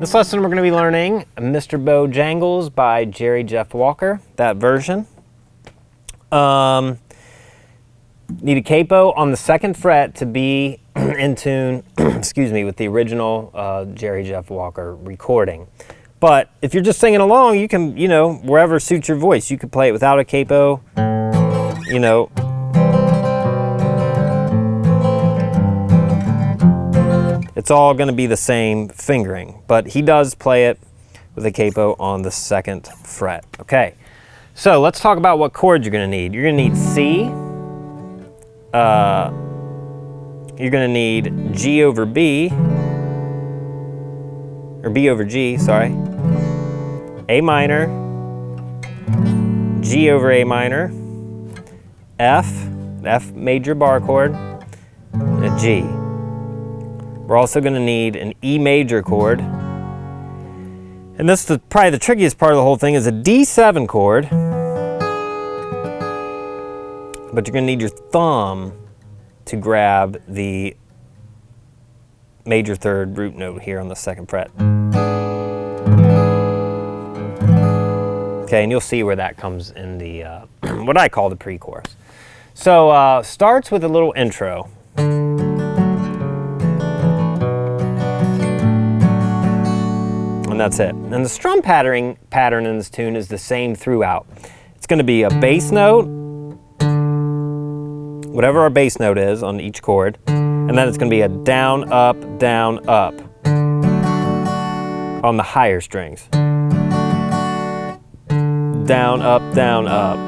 This lesson we're going to be learning Mr. Bojangles by Jerry Jeff Walker, that version. Need a capo on the 2nd fret to be in tune, excuse me, with the original Jerry Jeff Walker recording. But if you're just singing along, you can, wherever suits your voice, you could play it without a capo, It's all going to be the same fingering, but he does play it with a capo on the 2nd fret. Okay, so let's talk about what chords you're going to need. You're going to need C. You're going to need G over B, or B over G, sorry. A minor, G over A minor, F major bar chord, and a G. We're also going to need an E major chord. And this is probably the trickiest part of the whole thing, is a D7 chord. But you're going to need your thumb to grab the major 3rd root note here on the 2nd fret. Okay, and you'll see where that comes in the, what I call the pre-chorus. So starts with a little intro. And that's it. And the strum pattern in this tune is the same throughout. It's going to be a bass note, whatever our bass note is on each chord, and then it's going to be a down, up on the higher strings. Down, up, down, up.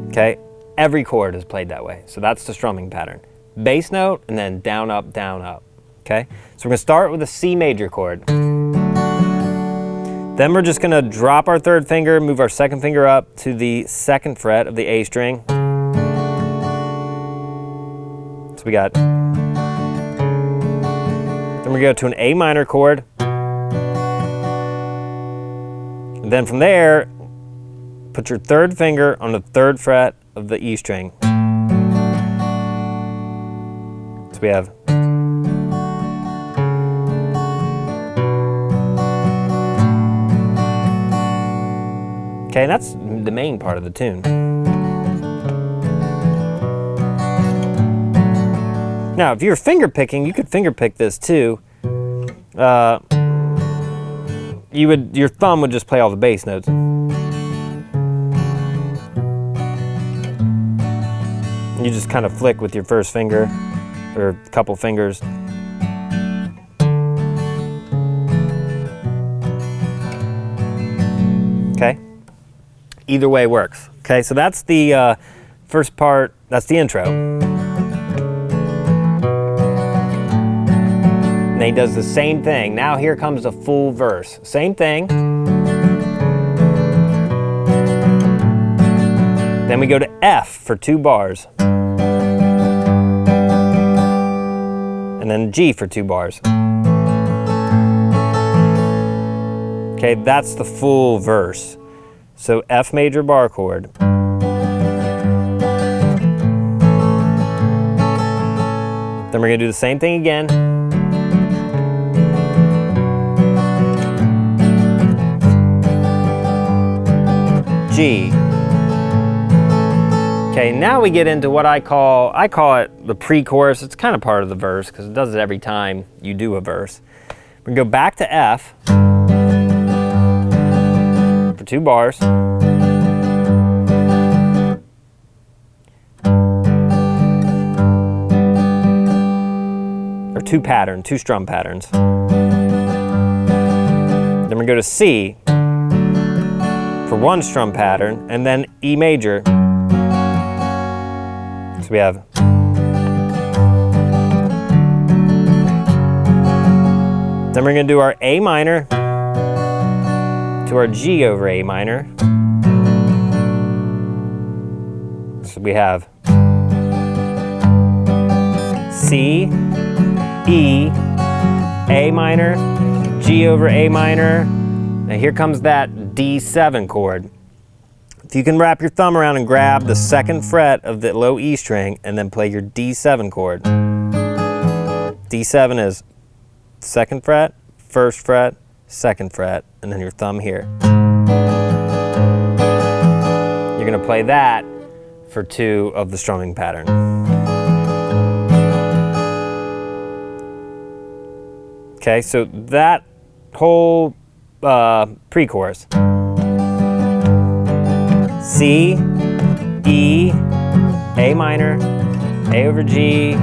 Okay? Every chord is played that way. So that's the strumming pattern. Bass note and then down, up, okay? So we're gonna start with a C major chord. Then we're just gonna drop our 3rd finger, move our 2nd finger up to the 2nd fret of the A string. So we got, then we go to an A minor chord. And then from there, put your 3rd finger on the 3rd fret of the E string. So we have okay, and that's the main part of the tune. Now, if you're finger picking, you could finger pick this too. Your thumb would just play all the bass notes. You just kind of flick with your 1st finger, or a couple fingers. Okay? Either way works. Okay, so that's the first part, that's the intro. And then he does the same thing. Now here comes the full verse. Same thing. Then we go to F for 2 bars. And then G for 2 bars. Okay, that's the full verse. So F major bar chord. Then we're gonna do the same thing again. G. Okay, now we get into what I call it the pre-chorus. It's kind of part of the verse because it does it every time you do a verse. We can go back to F for 2 bars. Or 2 strum patterns. Then we go to C for 1 strum pattern, and then E major. So we have then we're going to do our A minor to our G over A minor. So we have C, E, A minor, G over A minor. Now here comes that D7 chord. If you can wrap your thumb around and grab the 2nd fret of the low E string and then play your D7 chord. D7 is 2nd fret, 1st fret, 2nd fret, and then your thumb here. You're going to play that for 2 of the strumming pattern. Okay, so that whole pre-chorus. C, E, A minor, A over G,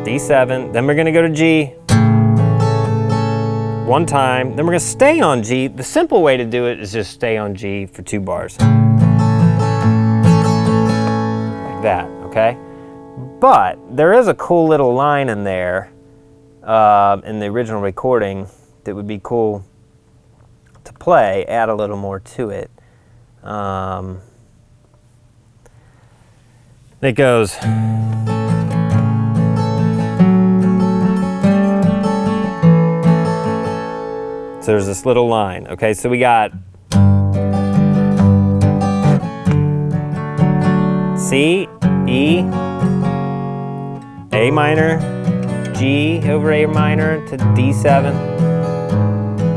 D7, then we're going to go to G 1 time, then we're going to stay on G. The simple way to do it is just stay on G for 2 bars. Like that, okay? But there is a cool little line in there in the original recording that would be cool to play, add a little more to it. It goes. So there's this little line. Okay, so we got C, E, A minor, G over A minor to D7.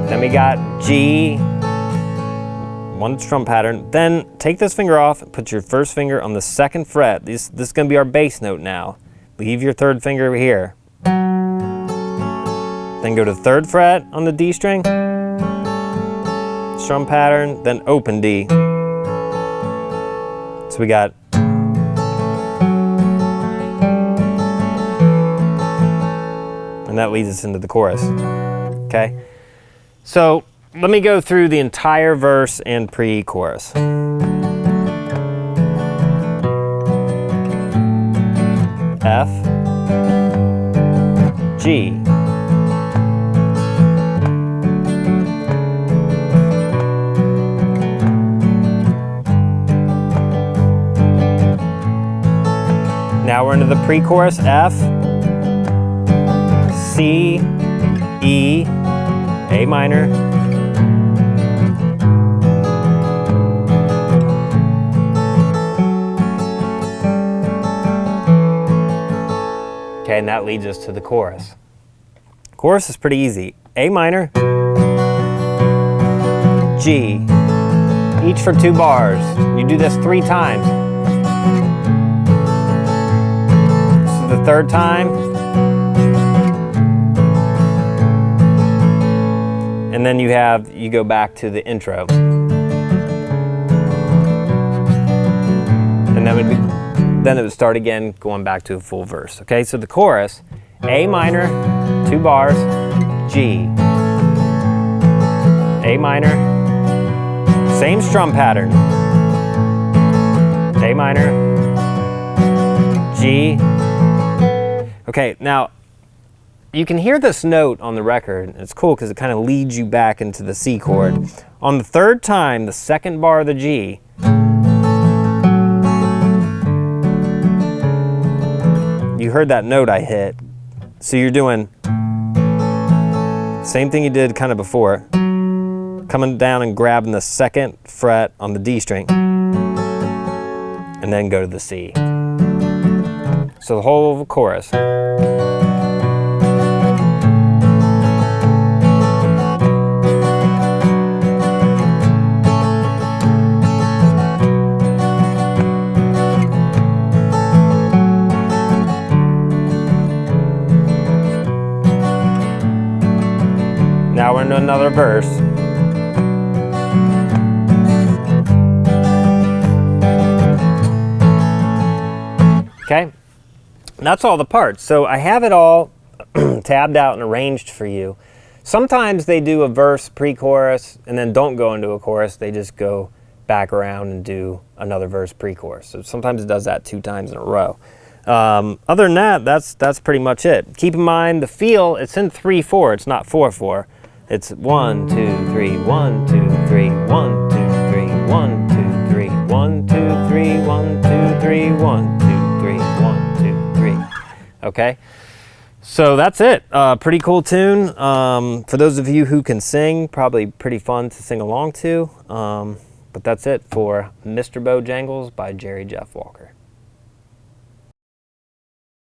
Then we got G, 1 strum pattern. Then take this finger off and put your 1st finger on the 2nd fret. This is going to be our bass note now. Leave your 3rd finger here. Then go to 3rd fret on the D string, strum pattern, then open D. So we got and that leads us into the chorus. Okay? So let me go through the entire verse and pre-chorus. F, G, now we're into the pre-chorus. F, C, E, A minor, okay, and that leads us to the chorus. Chorus is pretty easy. A minor, G, each for 2 bars. You do this 3 times. This is the 3rd time. And then you go back to the intro. And then it would start again, going back to a full verse. Okay, so the chorus, A minor, 2 bars, G, A minor, same strum pattern, A minor, G. Okay, now you can hear this note on the record. It's cool because it kind of leads you back into the C chord. On the 3rd time, the 2nd bar of the G, you heard that note I hit. So you're doing same thing you did kind of before. Coming down and grabbing the 2nd fret on the D string. And then go to the C. So the whole chorus. Now we're into another verse. Okay, and that's all the parts. So I have it all tabbed out and arranged for you. Sometimes they do a verse pre-chorus and then don't go into a chorus. They just go back around and do another verse pre-chorus. So sometimes it does that 2 times in a row. Other than that, that's pretty much it. Keep in mind the feel, it's in 3/4, it's not 4/4. It's 1, 2, 3, 1, 2, 3, 1, 2, 3, 1, 2, 3, 1, 2, 3, 1, 2, 3, 1, 2, 3, 1, 2, 3. Okay? So that's it. Pretty cool tune. For those of you who can sing, probably pretty fun to sing along to. But that's it for Mr. Bojangles by Jerry Jeff Walker.